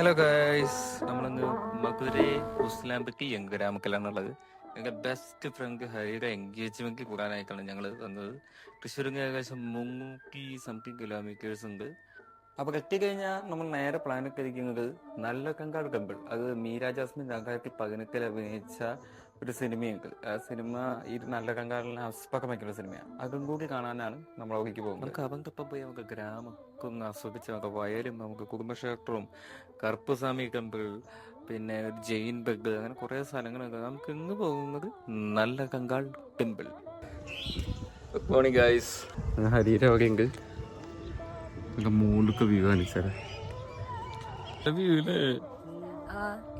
Hello guys, നമ്മളിന്ന് മധുരൈ ഉസ്ലാംബക്ക് ഗ്രാമത്തിലാണുള്ളത്. ഞങ്ങളുടെ best friend ഹരിയുടെ എൻഗേജ്മെന്റ് കൂടാനായിട്ടാണ് ഞങ്ങൾ വന്നത്. തൃശ്ശൂരിൽ നിന്ന് ഏകദേശം 300 കിലോമീറ്റേഴ്സ് ഉണ്ട്. അപ്പോൾ എത്തിക്കഴിഞ്ഞാൽ നമ്മൾ നേരെ പ്ലാൻ ഇട്ടിരിക്കുന്നത് നല്ല കങ്കാട് ടെമ്പിൾ. അത് മീര ജാസ്മിൻ 2018 അഭിനയിച്ച ഒരു സിനിമയുണ്ട്. ആ സിനിമ ഈ നല്ല കങ്കാടിനെ അസ്പക്കം വയ്ക്കുന്ന സിനിമയാണ്. അതും കൂടി കാണാനാണ് നമ്മൾ അവിടേക്ക് പോകുന്നത്. നമുക്ക് അവന്തൊപ്പം പോയി നമുക്ക് ഗ്രാമമൊക്കെ ഒന്ന് ആസ്വദിച്ച് നമുക്ക് വയലും നമുക്ക് കുടുംബക്ഷേത്രവും കറുപ്പസ്വാമി ടെമ്പിൾ പിന്നെ ഒരു ജെയിൻ ബെഗ് അങ്ങനെ കുറേ സ്ഥലങ്ങളുണ്ട്. നമുക്ക് ഇന്ന് പോകുന്നത് നല്ല കങ്കാൾ ടെമ്പിൾ. Good morning guys. ഹരിയുടെ അവിടെയുണ്ട്. നല്ല മൂലൊക്കെ വ്യൂ കാണിച്ചാലേ വ്യൂല്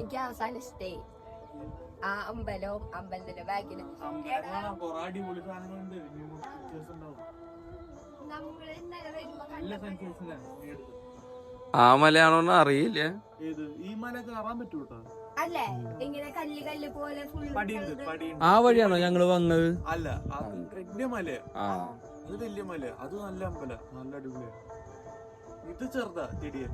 എനിക്ക് അവസാനം ഇഷ്ടേ ആ അമ്പലവും അമ്പലത്തിന്റെ ബാക്കില് ആ മലയാണോന്ന് അറിയില്ല. അല്ലേ ഇങ്ങനെ കല്ല് കല്ല് പോലെ ആ വഴിയാണോ ഞങ്ങള് വന്നത്? അല്ല, അത് വലിയ മല. അത് വലിയ മല, അത് നല്ല അമ്പല, നല്ല അടിപൊളിയാണ്. ഇത് ചെറുതാ ചെടിയ.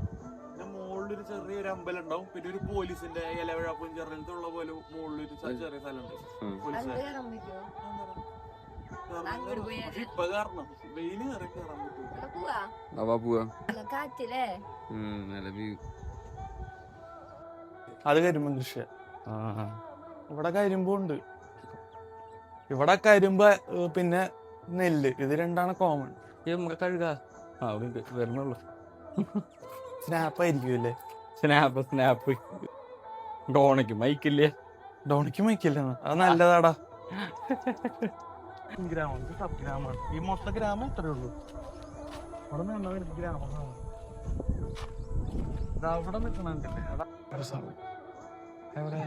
പിന്നെ മുകളിലൊരു ചെറിയൊരു അമ്പലം ഉണ്ടാവും. പിന്നെ ഒരു പോലീസിന്റെ ഇലവഴാപ്പും ചെറുതുള്ള പോലെ മുകളിലൊരു ചെറിയ സ്ഥലമുണ്ട്. ഇപ്പൊ കാരണം വെയില് കയറി കയറാൻ പറ്റും. കാറ്റില്ലേ അത് കരിമ്പൻ കൃഷി. ഇവിടെ കരിമ്പുണ്ട്. ഇവിടെ കരിമ്പ് പിന്നെ നെല്ല്, ഇത് രണ്ടാണ് കോമൺ. നമുക്ക് കഴുകാ വരുന്നുള്ളു. സ്നാപ്പ് ആയിരിക്കുമല്ലേ? സ്നാപ്പ് ഡോണയ്ക്ക് മൈക്കില്ലേ? ഡോണിക്ക് മൈക്കില്ല, അത് നല്ലതാടാ. ഗ്രാമം, ഇത് സബ് ഗ്രാമമാണ്. ഈ മൊത്തം ഗ്രാമം ഇത്രയേ ഉള്ളൂ. അവിടെ നിന്ന് ഗ്രാമമാണ്. അവിടെ നിൽക്കണല്ലേ എവിടെ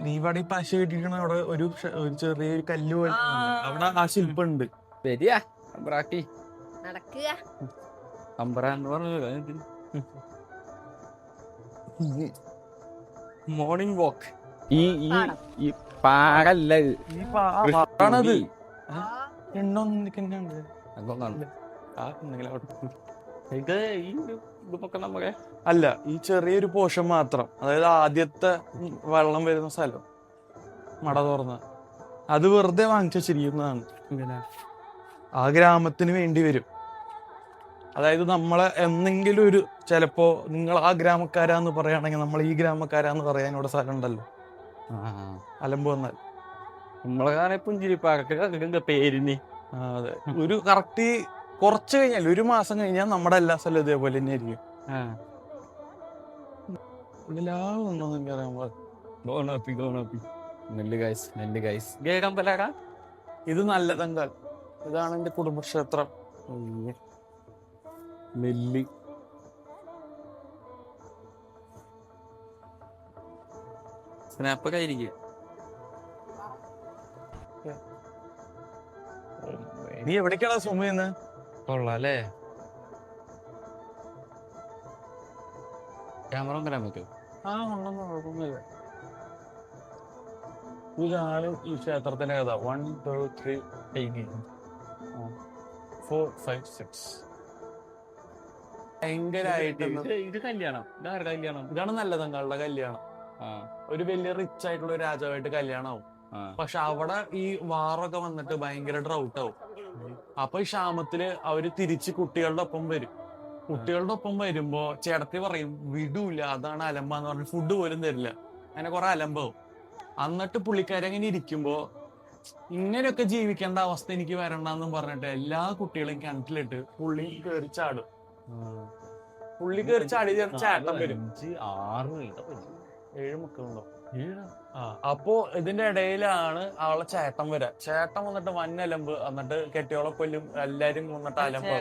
നീ ഇവിടെ ഈ പശ കെട്ടിക്കണ അവിടെ ഒരു ചെറിയൊരു കല്ല് പോലെ അവിടെ ആ ശില്പുണ്ട്. ശരിയാ അമ്പ്രാക്കി നടക്കുക അമ്പ്രാന്ന് പറഞ്ഞ മോർണിംഗ് വാക്ക്. ഈ പാടല്ല, ഈ പാടാണത്. എണ്ണൊന്നിക്കുന്നുണ്ട്. അല്ല, ഈ ചെറിയൊരു പോർഷൻ മാത്രം, അതായത് ആദ്യത്തെ വെള്ളം വരുന്ന സ്ഥലം മട തുറന്ന അത് വെറുതെ വാങ്ങിച്ചു വെച്ചിരിക്കുന്നതാണ്. ഇങ്ങനെ ആ ഗ്രാമത്തിന് വേണ്ടി വരും. അതായത് നമ്മളെ എന്തെങ്കിലും ഒരു ചിലപ്പോ നിങ്ങൾ ആ ഗ്രാമക്കാരാന്ന് പറയുകയാണെങ്കിൽ നമ്മൾ ഈ ഗ്രാമക്കാരാന്ന് പറയാൻ ഇവിടെ സ്ഥലം ഉണ്ടല്ലോ. അലമ്പ് വന്നാൽ നമ്മളെ പുഞ്ചിരിപ്പാക്കൊക്കെ പേരിന്. അതെ, ഒരു കറക്റ്റ് കുറച്ച് കഴിഞ്ഞാൽ ഒരു മാസം കഴിഞ്ഞാൽ നമ്മുടെ എല്ലാ സ്ഥലവും ഇതേപോലെ തന്നെ ആയിരിക്കും. ഇത് നല്ല തങ്കാൽ. ഇതാണ് എന്റെ കുടുംബക്ഷേത്രം. നെല്ല് സ്നാപ്പൊക്കെ ആയിരിക്കും. നീ എവിടേക്കാണ് സൂം ചെയ്യുന്നത്? കൊള്ളാല്ലേ? ക്യാമറ തരാൻ പറ്റുമോ? ഒന്നും കുഴപ്പമൊന്നുമില്ല. ഇതാണ് ഈ ക്ഷേത്രത്തിന്റെ കഥ. 1 2 3 4 5 6 ഭയങ്കരമായിട്ട് ഇത് കല്യാണം. ഇതാരുടെ കല്യാണം? ഇതാണ് നല്ല തങ്ങളുടെ കല്യാണം. ഒരു വലിയ റിച്ച് ആയിട്ടുള്ള ഒരു രാജാവായിട്ട് കല്യാണം ആവും. പക്ഷെ അവിടെ ഈ വാറൊക്കെ വന്നിട്ട് ഭയങ്കര ഡ്രൗട്ട് ആവും. അപ്പൊ ഈ ക്ഷാമത്തില് അവര് തിരിച്ച് കുട്ടികളുടെ ഒപ്പം വരും. കുട്ടികളുടെ ഒപ്പം വരുമ്പോ ചേട്ടത്തി പറയും വിടൂല, അതാണ് അലമ്പാന്ന് പറഞ്ഞ് ഫുഡ് പോലും തരില്ല. അങ്ങനെ കുറെ അലമ്പാവും. എന്നിട്ട് പുള്ളിക്കാരങ്ങനെ ഇരിക്കുമ്പോ ഇങ്ങനെയൊക്കെ ജീവിക്കേണ്ട അവസ്ഥ എനിക്ക് വരണ്ടെന്നും പറഞ്ഞിട്ട് എല്ലാ കുട്ടികളെയും കിണറ്റിലിട്ട് പുള്ളി കയറി ചാടും. പുള്ളി കയറി ചാടി ചേട്ടൻ വരും. 7 മക്കളുണ്ടോ? അപ്പോ ഇതിന്റെ ഇടയിലാണ് അവളെ ചേട്ടൻ വരാ. ചേട്ടൻ വന്നിട്ട് വന്നലമ്പ് എന്നിട്ട് കെട്ടിയോളെ കൊല്ലും. എല്ലാരും വന്നിട്ട് അലമ്പ്.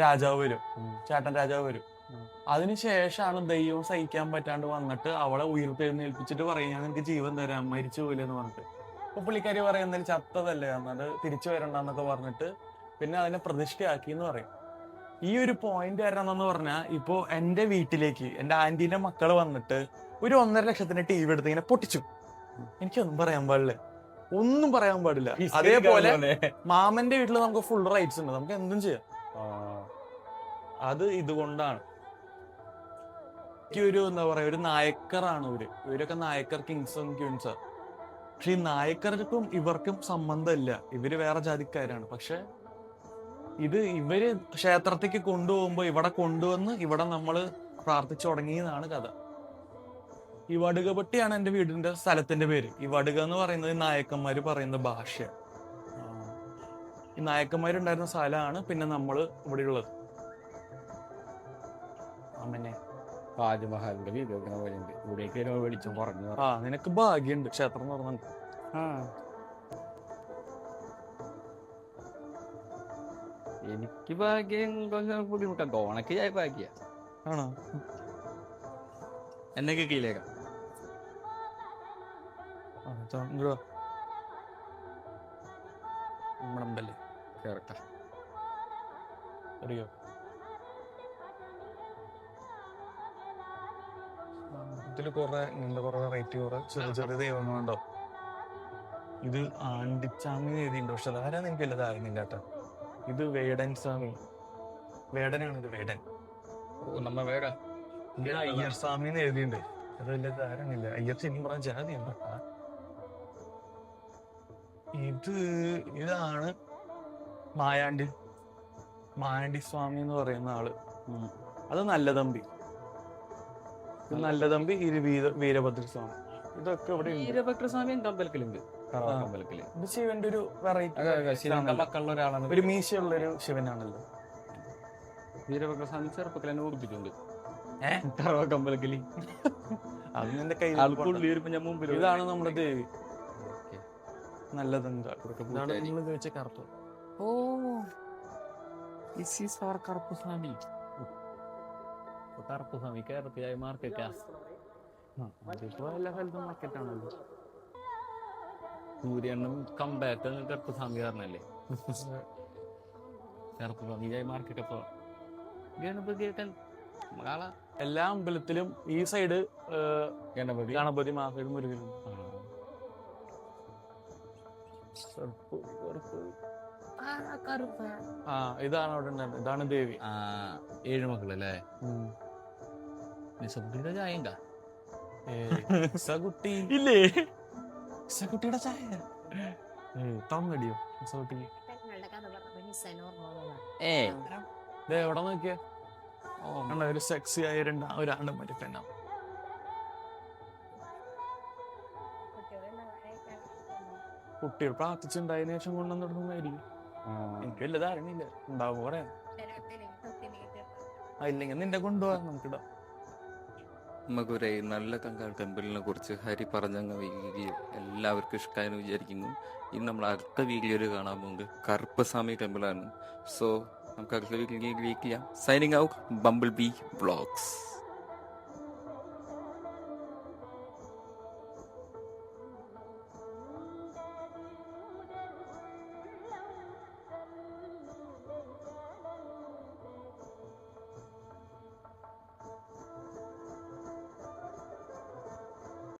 രാജാവ് വരും. ചേട്ടൻ രാജാവ് വരും. അതിനുശേഷമാണ് ദൈവം സഹിക്കാൻ പറ്റാണ്ട് വന്നിട്ട് അവളെ ഉയർത്തെഴുന്നേൽപ്പിച്ചിട്ട് പറയും ഞാൻ നിനക്ക് ജീവൻ തരാം, മരിച്ചു പോലെന്ന് പറഞ്ഞിട്ട്. അപ്പൊ പുള്ളിക്കാരി പറയും എന്തായാലും ചത്തതല്ലേ, എന്നിട്ട് തിരിച്ചു വരണ്ടെന്നൊക്കെ പറഞ്ഞിട്ട് പിന്നെ അതിനെ പ്രതിഷ്ഠയാക്കി എന്ന് പറയും. ഈ ഒരു പോയിന്റ് വരണമെന്ന് പറഞ്ഞാൽ ഇപ്പൊ എന്റെ വീട്ടിലേക്ക് എന്റെ ആന്റീന്റെ മക്കള് വന്നിട്ട് ഒരു 1.5 ലക്ഷത്തിന്റെ ടി വി എടുത്ത് ഇങ്ങനെ പൊട്ടിച്ചു. എനിക്കൊന്നും പറയാൻ പാടില്ല, ഒന്നും പറയാൻ പാടില്ല. അതേപോലെ മാമന്റെ വീട്ടിൽ നമുക്ക് ഫുൾ റൈറ്റ്സ് ഉണ്ട്, നമുക്ക് എന്തും ചെയ്യാം. അത് ഇതുകൊണ്ടാണ്. ഒരു എന്താ പറയാ ഒരു നായക്കറാണ് ഇവരൊക്കെ നായക്കർ കിങ്സും ക്യൂൻസാ. പക്ഷെ ഈ നായക്കർക്കും ഇവർക്കും സംബന്ധമില്ല, ഇവര് വേറെ ജാതിക്കാരാണ്. പക്ഷെ ഇവര് ക്ഷേത്രത്തിലേക്ക് കൊണ്ടുപോകുമ്പോ ഇവിടെ കൊണ്ടുവന്ന് ഇവിടെ നമ്മള് പ്രാർത്ഥിച്ചു തുടങ്ങിയതാണ് കഥ. ഈ വടുകപട്ടിയാണ് എന്റെ വീടിന്റെ സ്ഥലത്തിന്റെ പേര്. ഈ വടുക എന്ന് പറയുന്നത് നായക്കന്മാര് പറയുന്ന ഭാഷയാണ്. ഈ നായക്കന്മാരുണ്ടായിരുന്ന സ്ഥലമാണ് പിന്നെ നമ്മള് ഇവിടെ ഉള്ളത്. അമ്മനെ താജ്മഹലിന്റെ വീഡിയോ പോലെ ഉണ്ട്. ഇവിടേക്ക് വെളിച്ചം പറഞ്ഞു. നിനക്ക് ഭാഗ്യമുണ്ട് ക്ഷേത്രം എന്ന് പറഞ്ഞ. എനിക്ക് ഭാഗ്യം കുറച്ച് ബുദ്ധിമുട്ടാണ്. ഓണക്ക് ഞാൻ ഭാഗ്യ ആണോ? എന്നൊക്കെ കീഴേക്കാം നമ്മളുണ്ടല്ലേ കേറട്ടെ. അറിയോ ഇതില് കുറെ ഇങ്ങനത്തെ കുറെ വെറൈറ്റി കുറെ ചെറിയ ചെറിയ ദൈവങ്ങളുണ്ടോ. ഇത് ആണ്ടിച്ചാമി എഴുതിയുണ്ട്, പക്ഷെ അതാരാന്ന് എനിക്കല്ല ധാരണയില്ല കേട്ടോ. ഇത് വേടൻ സ്വാമി, വേടനാണ് ഇത്, വേടൻ. നമ്മ വേറെ ഇത് അയ്യർ സ്വാമി എന്ന് എഴുതിയിട്ടുണ്ട്, അത് വലിയ ധാരണയില്ല. അയ്യർ ശരിക്കും പറഞ്ഞ ജാതിയുണ്ട്. ഇതാണ് മായാണ്ടി സ്വാമി എന്ന് പറയുന്ന ആള്. അത് നല്ല തമ്പി. നല്ല തമ്പി വീരഭദ്രസ്വാമി. ഇതൊക്കെ ഇവിടെ വീരഭദ്രസ്വാമി അമ്പലത്തിലുണ്ട്. അമ്പലത്തില് ഇത് ശിവന്റെ ഒരു വെറൈറ്റി മക്കളുള്ള ഒരാളാണ്. ഒരു മീശയുള്ള ഒരു ശിവനാണല്ലോ. വീരഭദ്രസ്വാമി ചെറുപ്പത്തിൽ തന്നെ ഓർപ്പിച്ചിട്ടുണ്ട് അമ്പലത്തില്. അത് എന്റെ കയ്യിൽ. ഞാൻ മുമ്പിൽ. ഇതാണ് നമ്മുടെ ദേവി. നല്ലതെന്താ ഇതാണ് നിങ്ങൾ ചോദിച്ച കറുപ്പ്. കറുപ്പുസ്വാമി. കറുപ്പുസ്വാമി കേരളത്തിലായി മാർക്കറ്റാ. അതിപ്പോ എല്ലാ സ്ഥലത്തും മാർക്കറ്റാണല്ലോ. സൂര്യണ്ണും കമ്പാക്ക് കറുപ്പുസ്വാമി കാരണല്ലേ. കറുപ്പുസ്വാമി മാർക്കറ്റ്. അപ്പൊ ഗണപതി എല്ലാ അമ്പലത്തിലും ഈ സൈഡ് ഗണപതി മാസയുടെ മുരുകനും. ഇതാണ് അവിടെ ഉണ്ടായിരുന്നത്. ഇതാണ് ദേവി. 7 മക്കളല്ലേ. ചായ കുട്ടി ഇല്ലേ? കുട്ടിയുടെ ചായ തന്നടിയോ കുട്ടിക്ക്? എവിടെ നോക്കിയ ഒരു സെക്സി ആയ ഒരാണ്ട് മരുപ്പെണ്ണ. കുട്ടികൾ പ്രാർത്ഥിച്ചുണ്ടായതിനു ശേഷം കൊണ്ടുവന്ന് തുടങ്ങുന്നതായിരിക്കും. എനിക്ക് വല്ല ധാരണയില്ല, ഉണ്ടാവും പറയാം. ഇല്ലെങ്കിൽ നിന്റെ കൊണ്ടുപോകാൻ നമുക്കിടാം. നമുക്കൊരു നല്ല കങ്കാൾ ടെമ്പിളിനെ കുറിച്ച് ഹരി പറഞ്ഞങ്ങ് വീഡിയോ എല്ലാവർക്കും ഇഷ്ടമായെന്ന് വിചാരിക്കുന്നു. ഇനി നമ്മൾ അടുത്ത വീഡിയോയിൽ കാണാൻ പോകുന്നത് കറുപ്പസ്വാമി ടെമ്പിളാണ്. സോ നമുക്ക് അടുത്ത വീഡിയോ ചെയ്യാം. Signing out, Bumble B vlogs.